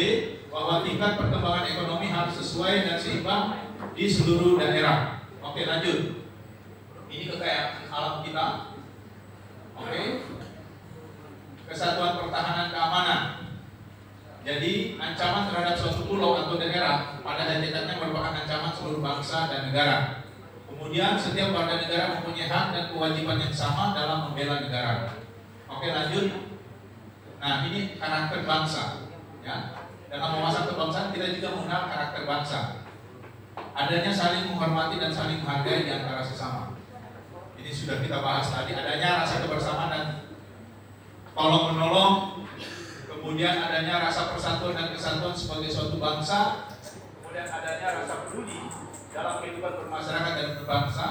bahwa tingkat perkembangan ekonomi harus sesuai dan seimbang di seluruh daerah. Oke, lanjut. Ini kekayaan alam kita. Oke. Kesatuan pertahanan keamanan. Jadi ancaman terhadap suatu pulau atau daerah pada hakikatnya merupakan ancaman seluruh bangsa dan negara. Kemudian setiap warga negara mempunyai hak dan kewajiban yang sama dalam membela negara. Oke, lanjut. Nah, ini karakter bangsa. Ya. Dalam wawasan kebangsaan kita juga mengenal karakter bangsa. Adanya saling menghormati dan saling menghargai di antara sesama. Ini sudah kita bahas tadi. Adanya rasa kebersamaan dan tolong menolong. Kemudian adanya rasa persatuan dan kesatuan sebagai suatu bangsa. Kemudian adanya rasa peduli dalam kehidupan bermasyarakat dan berbangsa.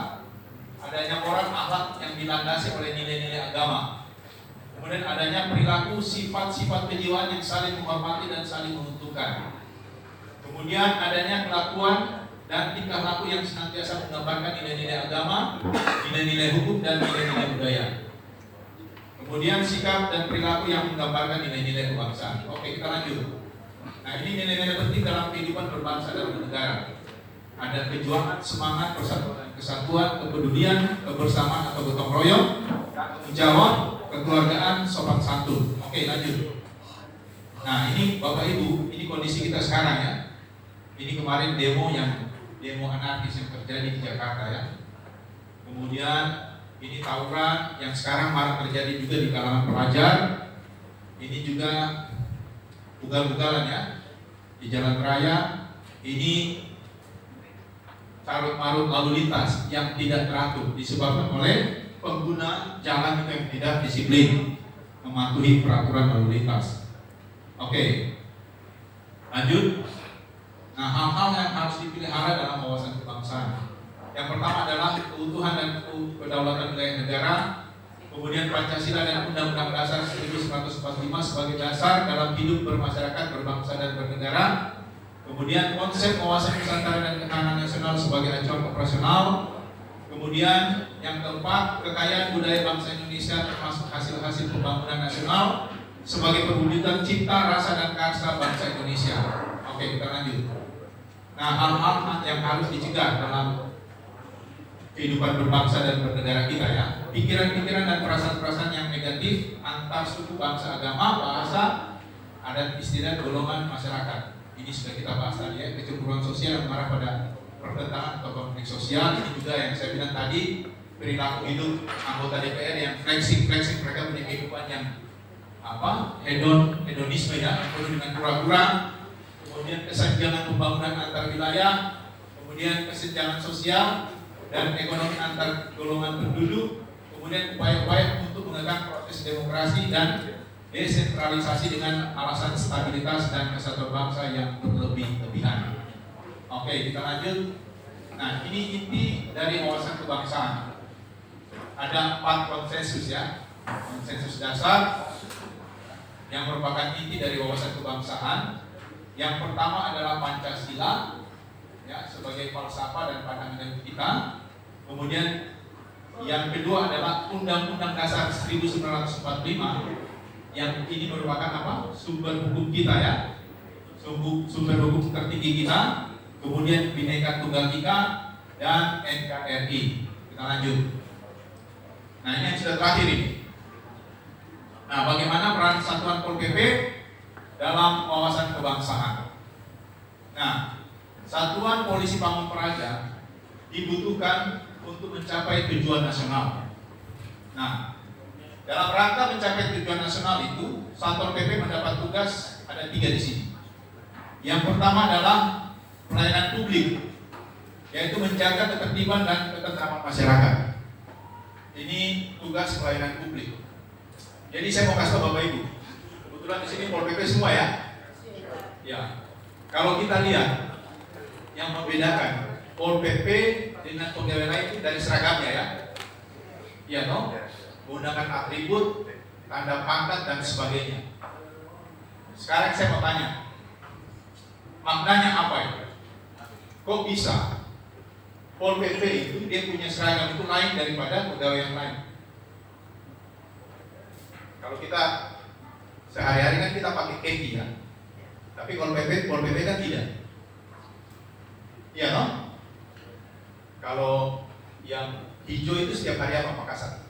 Adanya moral akhlak yang dilandasi oleh nilai-nilai agama. Kemudian adanya perilaku sifat-sifat kejiwaan yang saling menghormati dan saling menguntungkan. Kemudian adanya kelakuan dan tingkah laku yang senantiasa menggambarkan nilai-nilai agama, nilai-nilai hukum, dan nilai-nilai budaya. Kemudian sikap dan perilaku yang menggambarkan nilai-nilai kebangsaan. Oke, kita lanjut. Nah, ini nilai-nilai penting dalam kehidupan berbangsa dan bernegara. Ada kejuangan, semangat, persatuan, kesatuan, kepedulian, kebersamaan atau gotong royong, tanggung jawab, kekeluargaan, sopan santun. Oke, lanjut. Nah, ini Bapak Ibu, ini kondisi kita sekarang ya. Ini kemarin demo anarkis yang terjadi di Jakarta ya. Kemudian ini tawuran yang sekarang marak terjadi juga di kalangan pelajar. Ini juga ugal-ugalan ya di jalan raya. Ini carut-marut lalu lintas yang tidak teratur disebabkan oleh pengguna jalan itu yang tidak disiplin mematuhi peraturan lalu lintas. Oke, lanjut. Nah, hal-hal yang harus dipelihara dalam wawasan kebangsaan. Yang pertama adalah keutuhan dan kedaulatan wilayah negara. Kemudian Pancasila dan Undang-Undang Dasar 1945 sebagai dasar dalam hidup bermasyarakat, berbangsa dan bernegara. Kemudian konsep wawasan Nusantara dan ketahanan nasional sebagai acuan operasional. Kemudian yang keempat, kekayaan budaya bangsa Indonesia termasuk hasil-hasil pembangunan nasional sebagai perwujudan cipta, rasa dan karsa bangsa Indonesia. Oke, kita lanjut. Nah, hal-hal yang harus dicegah dalam kehidupan berbangsa dan bernegara kita ya. Pikiran-pikiran dan perasaan-perasaan yang negatif antar suku, bangsa, agama, bahasa, adat istiadat, golongan masyarakat. Ini sudah kita bahas tadi ya, kecemburuan sosial yang mengarah pada pertentangan atau konflik sosial. Ini juga yang saya bilang tadi, perilaku hidup anggota DPR yang flexing mereka punya kehidupan yang hedonisme ya, penuh dengan pura-pura. Kemudian kesenjangan pembangunan antar wilayah, kemudian kesenjangan sosial dan ekonomi antar golongan penduduk, kemudian upaya-upaya untuk menegakkan proses demokrasi dan desentralisasi dengan alasan stabilitas dan kesatuan bangsa yang berlebih-lebihan. Oke, kita lanjut. Nah, ini inti dari wawasan kebangsaan. Ada 4 konsensus ya, konsensus dasar yang merupakan inti dari wawasan kebangsaan. Yang pertama adalah Pancasila ya, sebagai falsafah dan pandangan hidup kita. Kemudian yang kedua adalah Undang-Undang Dasar 1945 yang ini merupakan sumber hukum kita ya, sumber hukum tertinggi kita. Kemudian Bhinneka Tunggal Ika dan NKRI. Kita lanjut. Nah, ini yang sudah terakhir ini. Nah, bagaimana peran Satuan Pol PP dalam wawasan kebangsaan? Nah, Satuan Polisi Pamong Praja dibutuhkan untuk mencapai tujuan nasional. Nah, dalam rangka mencapai tujuan nasional itu, Satuan PP mendapat tugas ada 3 di sini. Yang pertama adalah pelayanan publik, yaitu menjaga ketertiban dan ketentraman masyarakat. Ini tugas pelayanan publik. Jadi saya mau kasih tahu Bapak Ibu, kebetulan di sini Pol PP semua ya. Ya, kalau kita lihat yang membedakan Pol PP dengan pegawai lain itu dari seragamnya ya. Iya toh? Menggunakan atribut, tanda pangkat dan sebagainya. Sekarang saya mau tanya, maknanya apa itu? Kok bisa Pol PP itu dia punya seragam itu lain daripada pegawai yang lain? Kalau kita sehari-hari kan kita pakai kaki ya, tapi Pol PP kan tidak. Iya toh? Kalau yang hijau itu setiap hari apa Makassar?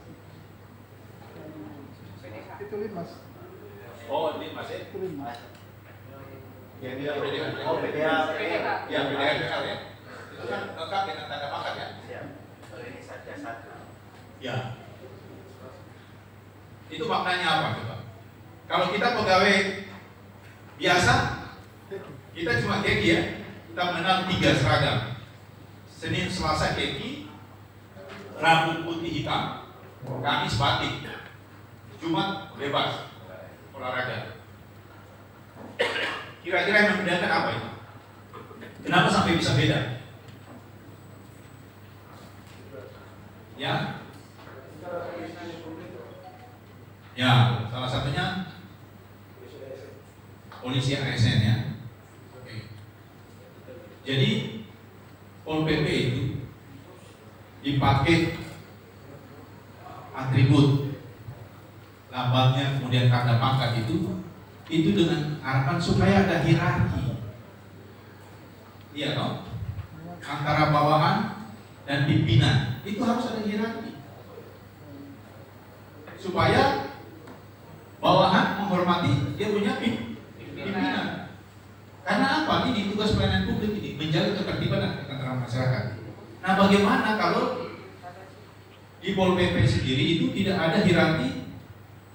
Itu Limas. Oh, Limas ya? Itu Limas. Ya, dia PDL. Oh, PDL. Ya, PDL ya. Itu kan lengkap dengan tanda pangkat ya? Siap. Kalau ini saja satu. Ya. Itu maknanya apa coba? Kalau kita pegawai biasa, kita cuma keki ya. Kita mengenal 3 seragam. Senin, Selasa keki, Rabu putih hitam, Kamis batik, Jumat bebas olahraga. Kira-kira yang membedakan apa ini? Kenapa sampai bisa beda? Ya, Ya, salah satunya polisi ASN ya. Oke. Jadi Pol PP itu dipakai atribut lambangnya, kemudian tanda pangkat itu dengan harapan supaya ada hierarki. Iya toh? Antara bawahan dan pimpinan itu harus ada hierarki supaya bawahan menghormati dia punya pimpinan. Karena apa? Ini tugas pelayanan publik ini menjaga ketertiban dan ketentraman masyarakat. Nah, bagaimana kalau di Pol PP sendiri itu tidak ada hierarki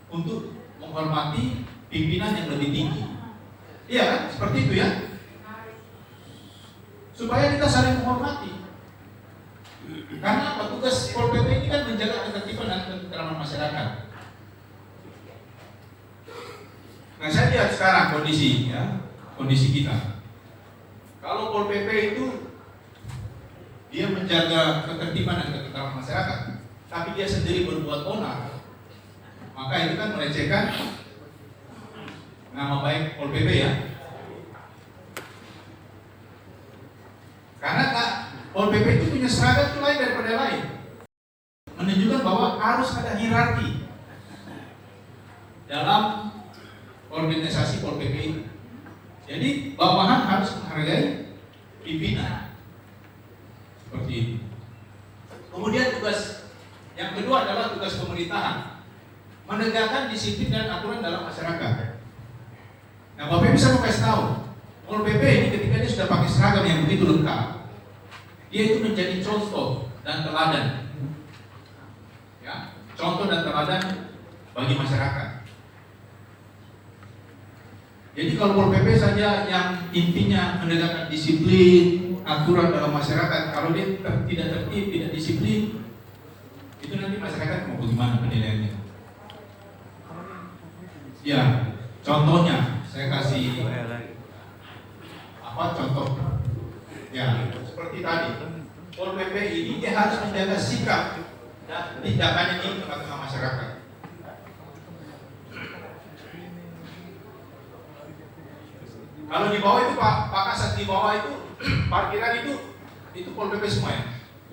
untuk menghormati pimpinan yang lebih tinggi? Iya kan? Seperti itu ya. Supaya kita saling menghormati. Karena apa? Tugas Pol PP ini kan menjaga ketertiban dan ketentraman masyarakat. Nah, saya lihat sekarang kondisi kita. Kalau Pol PP itu dia menjaga ketertiban dan ketentraman masyarakat, tapi dia sendiri berbuat onar, maka itu kan melecehkan nama baik Pol PP ya. Karena Pol PP itu punya seragam itu lain daripada lain, menunjukkan bahwa harus ada hierarki dalam organisasi Pol PP itu. Jadi bawahan harus menghargai pimpinan. Seperti itu. Kemudian tugas yang kedua adalah tugas pemerintahan, menegakkan disiplin dan aturan dalam masyarakat. Nah, Bapak bisa kasih tahu, Pol PP ini ketika dia sudah pakai seragam yang begitu lengkap, dia itu menjadi contoh dan teladan, ya, contoh dan teladan bagi masyarakat. Jadi kalau Pol PP saja yang intinya menegakkan disiplin, aturan dalam masyarakat, kalau dia tidak tertib, tidak disiplin, itu nanti masyarakat mau bagaimana penilaiannya? Ya, contohnya saya kasih apa contoh? Ya, seperti tadi, Pol PP ini dia harus menjaga sikap dan tindakannya di tengah-tengah masyarakat. Kalau di bawah itu Pak Kasat, di bawah itu parkiran itu Pol PP semua ya?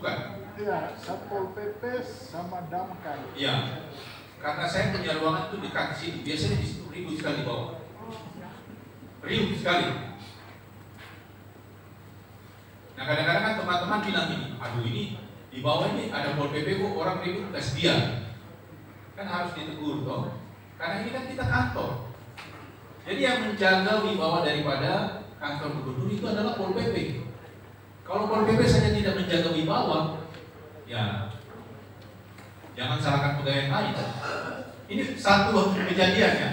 Bukan? Iya, Satpol PP sama damkar. Iya. Karena saya punya ruangan itu dekat di sini, biasanya di situ ribut sekali di bawah. Ribut sekali. Nah, kadang-kadang kan teman-teman bilang ini, aduh ini di bawah ini ada Pol PP kok orang ribut kasih dia. Kan harus ditegur toh. Karena ini kan kita kantor. Jadi yang menjaga wibawa daripada kantor gubernur itu adalah Pol PP. Kalau Pol PP saja tidak menjaga wibawa, ya jangan salahkan pegawai yang lain. Ini satu kejadian ya.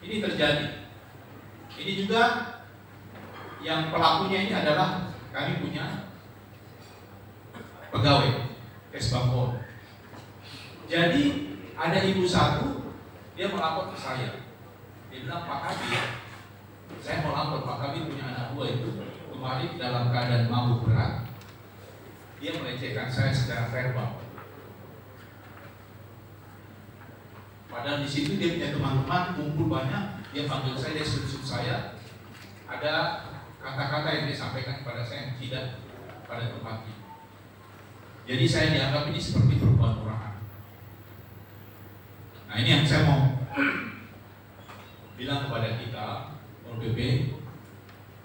Ini terjadi. Ini juga yang pelakunya ini adalah kami punya pegawai Kesbangpol. Jadi ada ibu satu, dia melapor ke saya. Dia bilang, Pak Kabit, saya mau lapor, Pak Kabit punya anak buah itu kemarin dalam keadaan mabuk berat, dia melecehkan saya secara verbal. Padahal di situ dia punya teman-teman kumpul banyak, dia panggil saya, dia suruh saya, ada kata-kata yang dia sampaikan kepada saya yang tidak pada tempatnya. Jadi saya dianggap ini seperti perempuan orang. Nah, ini yang saya mau bilang kepada kita, Pol PP,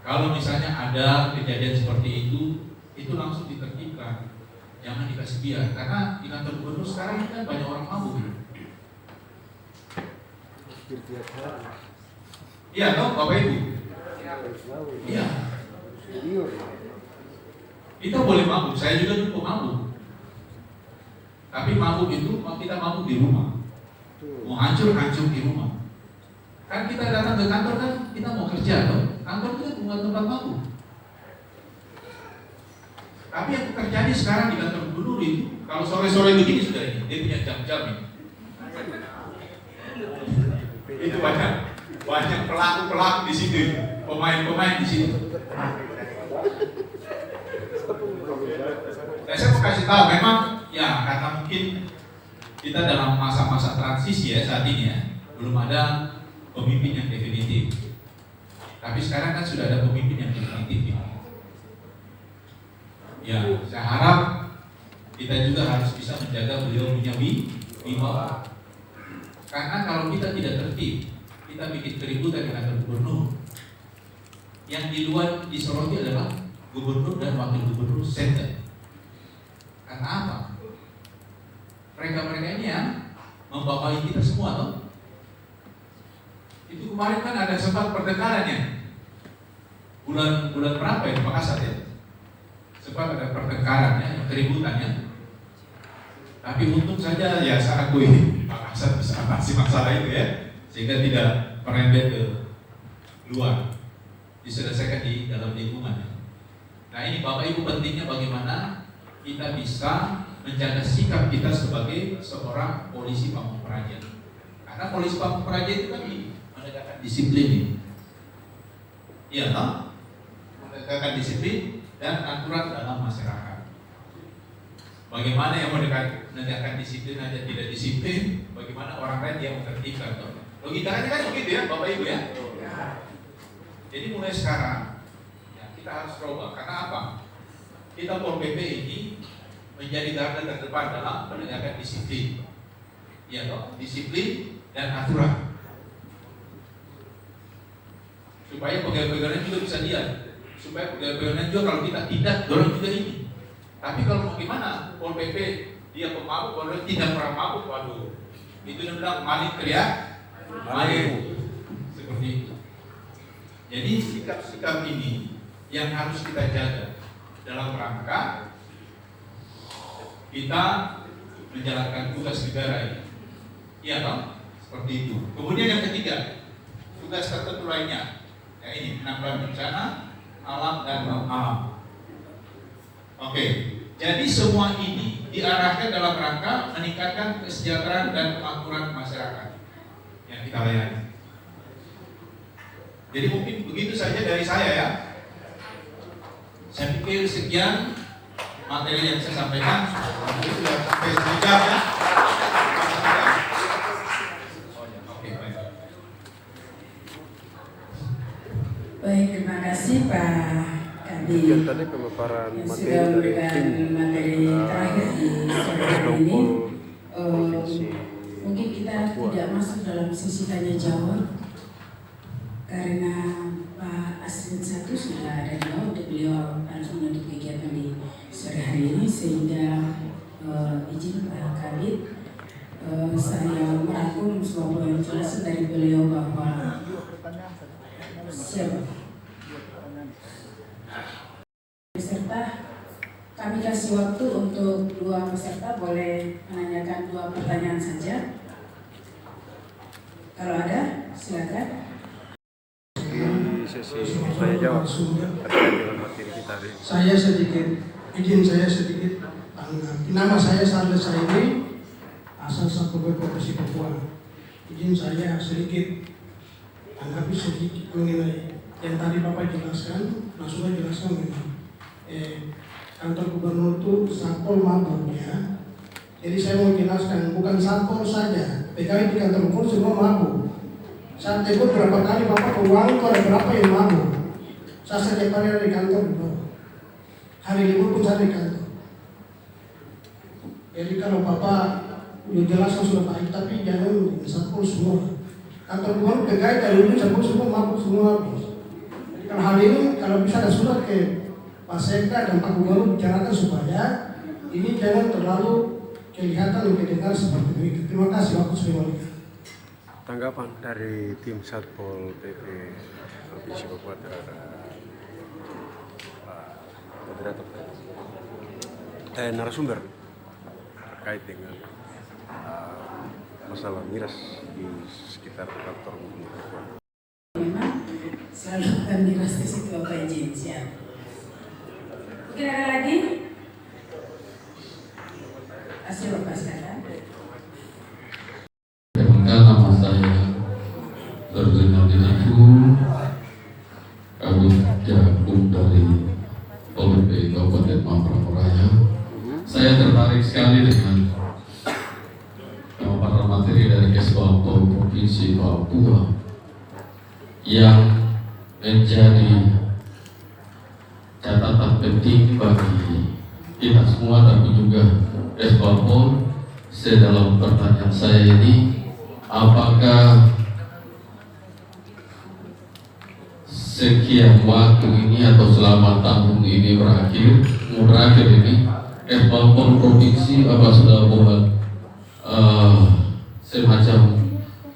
kalau misalnya ada kejadian seperti itu langsung ditertibkan, jangan dikasih biar. Karena di kantor gubernur sekarang ini kan banyak orang mabuk. Iya, toh Bapak Ibu. Iya. Kita boleh mabuk, saya juga dulu mabuk. Tapi mabuk itu kita mabuk di rumah, mau hancur di rumah. Kan kita datang ke kantor kan kita mau kerja loh. Kantor itu bukan tempat mabuk. Tapi yang terjadi sekarang di kantor gubernur itu, kalau sore-sore begini sudah ini, dia punya jam-jam ini. Itu banyak pelaku di situ, pemain di situ. Saya mau kasih tahu, memang ya karena mungkin kita dalam masa-masa transisi ya saat ini ya, belum ada pemimpin yang definitif. Tapi sekarang kan sudah ada pemimpin yang definitif. Ya, saya harap kita juga harus bisa menjaga beliau punya wibawa. Karena kalau kita tidak tertib, kita bikin keributan dengan gubernur. Yang di luar disoroti adalah gubernur dan wakil gubernur center. Karena apa? Mereka-mereka ini yang membawahi kita semua toh. Itu kemarin kan ada sempat pertengkarannya. Bulan berapa ya di Makassar ya? Sempat ada pertengkarannya, keributannya. Tapi untung saja ya saya akui Makassar bisa atasi masalah itu ya, sehingga tidak merembet ke luar, diselesaikan di dalam lingkungan. Nah ini Bapak Ibu pentingnya bagaimana kita bisa menjaga sikap kita sebagai seorang polisi Pamung Praja. Karena polisi Pamung Praja itu kan menegakkan disiplin ini. Iya toh? Menegakkan disiplin dan aturan dalam masyarakat. Bagaimana yang menegakkan disiplin aja tidak disiplin, bagaimana orang lain yang menertibkan toh? Logikanya kan begitu ya Bapak Ibu ya. Jadi mulai sekarang ya, kita harus berubah. Karena apa? Kita Pol PP ini menjadi garda terdepan dalam menegakkan disiplin. Ya toh, disiplin dan aturan. Supaya pegawai-pegawainya juga bisa lihat. Supaya pegawai-pegawainya juga kalau kita tidak dorong juga ini. Tapi kalau mau gimana? Pol PP dia pemabuk, kalau tidak pernah mabuk, waduh. Itu dia bilang maling teriak, maling. Seperti itu. Jadi sikap-sikap ini yang harus kita jaga dalam rangka kita menjalankan tugas negara ini. Iya toh? Seperti itu. Kemudian yang ketiga, tugas tertentu lainnya. Ya ini penanggulangan bencana alam dan non alam. Oke, jadi semua ini diarahkan dalam rangka meningkatkan kesejahteraan dan kemakmuran masyarakat yang kita layani. Jadi mungkin begitu saja dari saya ya. Saya pikir sekian materi yang saya sampaikan. Mungkin sudah sampai sejam ya. Oke, baik. Baik, terima kasih Pak Kadin Ya, tadi pemaparan yang materi sudah dari memberikan tim materi terakhir di sore hari ini. Provinsi Mungkin kita Papua. tidak masuk dalam sesi tanya jawab karena Pak Asrin Satu sudah ada jawab untuk beliau langsung menutup kegiatan di sore hari ini, sehingga izin Pak Kabid saya merangkum sebuah penjelasan dari beliau bahwa siapa peserta, kami kasih waktu untuk 2 peserta boleh menanyakan 2 pertanyaan saja. Kalau ada, silakan. di sesi tanya jawab terkait dengan materi kita hari ini. Saya sedikit tanggapi. Nama saya Sarles Saidi, asal Satpol Provinsi Papua. Izin saya sedikit tanggapi sedikit mengenai yang tadi Bapak jelaskan, langsung jelaskan mengenai kantor gubernur itu Satpol mabuk ya. Jadi saya mau jelaskan, bukan Satpol saja, pegawai di kantor gubernur semua mabuk. Saat tegur berapa kali Bapak uang itu ada berapa yang mabuk. Saya setiap hari ada di kantor gubernur. Hari libur pun saya di kantor. Jadi kalau Bapak udah jelaskan sudah baik, tapi jangan Satpol semua. Kantor gubernur pegawai dari ujung Satpol semua mabuk semua habis. Jadi kalau hal ini kalau bisa ada surat ke Pak Sekda dan Pak Gubernur bicarakan supaya ini jangan terlalu kelihatan dan kedengar seperti itu. Terima kasih waktu sudah balik. Tanggapan dari tim Satpol PP Provinsi Papua terhadap moderator narasumber terkait dengan masalah miras di sekitar kantor gubernur Papua. Memang selalu akan miras ke situ Bapak izin, siap. Mungkin ada lagi? Kasih Bapak silakan. Nama saya Ferdinand Dinaku, Kabut Jagung dari Pol PP Kabupaten Pamung Praja. Saya tertarik sekali dengan Papua yang menjadi catatan penting bagi kita semua tapi juga Esbapol. Dalam pertanyaan saya ini, apakah sekian waktu ini atau selama tahun ini berakhir ini Esbapol provinsi apa sudah buat semacam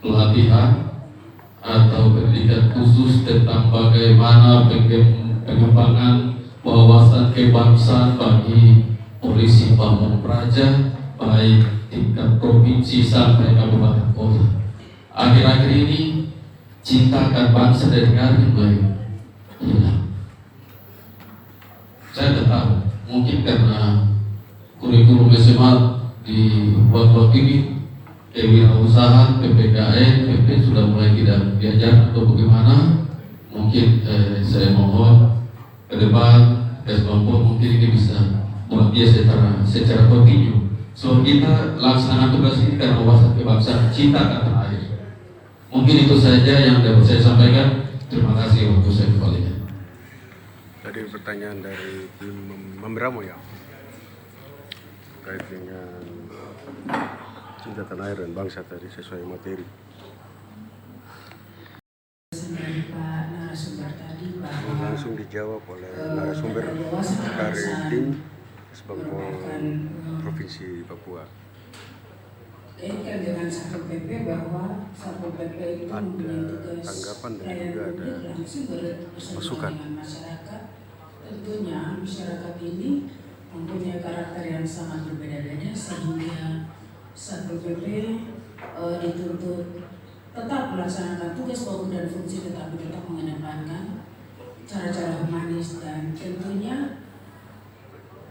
pelatihan atau pendidikan khusus tentang bagaimana pengembangan wawasan kebangsaan bagi polisi Pamung Praja baik tingkat provinsi sampai kabupaten kota. Akhir-akhir ini cinta akan bangsa dari kami baik hilang. Saya tidak tahu, mungkin karena kurikulum SMA di waktu ini kewirausahaan, PPKN, PP sudah mulai tidak diajar atau bagaimana. Mungkin saya mohon ke depan Esbapol mungkin ini bisa buat dia secara kontinu. So kita laksanakan tugas ini karena wawasan kebangsaan, cinta akan tanah air. Mungkin itu saja yang dapat saya sampaikan. Terima kasih waktu saya kembalikan. Tadi pertanyaan dari tim Membramo ya, terkait dengan cinta tanah air dan bangsa tadi sesuai materi. Dari Pak narasumber tadi bahwa Langsung dijawab oleh narasumber dari tim Esbapol Provinsi Papua. kaitkan dengan Satpol PP bahwa Satpol PP itu mempunyai tugas tanggapan dan pelayanan juga ada publik langsung bersama masukan. dengan masyarakat. Tentunya masyarakat ini mempunyai karakter yang sangat berbeda-beda sehingga Satpol PP dituntut tetap melaksanakan tugas pokok dan fungsi tetapi tetap mengedepankan cara-cara humanis dan tentunya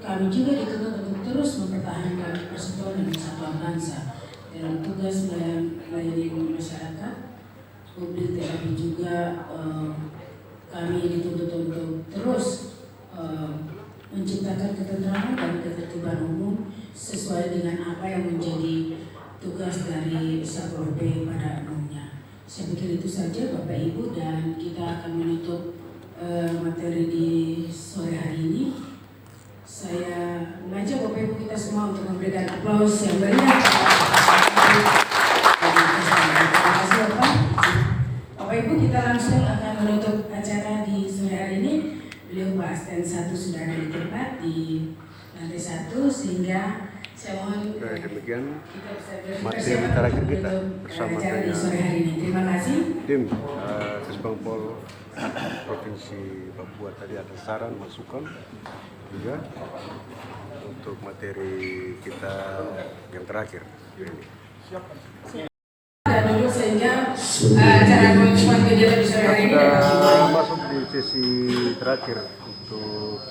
kami juga dituntut untuk terus mempertahankan persatuan dan kesatuan bangsa dalam tugas melayani masyarakat publik, tetapi juga kami dituntut untuk terus menciptakan ketentraman dan ketertiban umum sesuai dengan apa yang menjadi tugas dari Satpol PP pada umumnya. Saya pikir itu saja Bapak Ibu, dan kita akan menutup materi di sore hari ini. Saya mengajak Bapak Ibu kita semua untuk memberikan aplaus yang meriah. Terima kasih Bapak. Bapak Ibu, kita langsung akan menutup acara di sore hari ini. Beliau Pak Asisten 1 sudah ada di tempat di lantai 1 sehingga saya mohon Demikian kita bisa materi terakhir kita bersama acara di sore dengan hari ini. Terima kasih. tim Esbapol Provinsi Papua. Tadi ada saran, masukan juga untuk materi kita yang terakhir ini. Dan dulu sehingga acara penutupan kegiatan di sore hari ini dapat Sudah dimulai. masuk di sesi terakhir untuk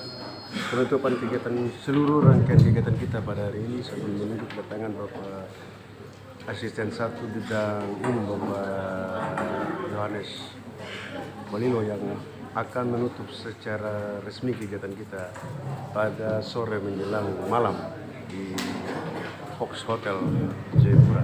penutupan kegiatan, seluruh rangkaian kegiatan kita pada hari ini sambil menunggu kedatangan Bapak Asisten 1 Bidang Umum Bapak Yohanes Balilo yang akan menutup secara resmi kegiatan kita pada sore menjelang malam di Fox Hotel Jayapura.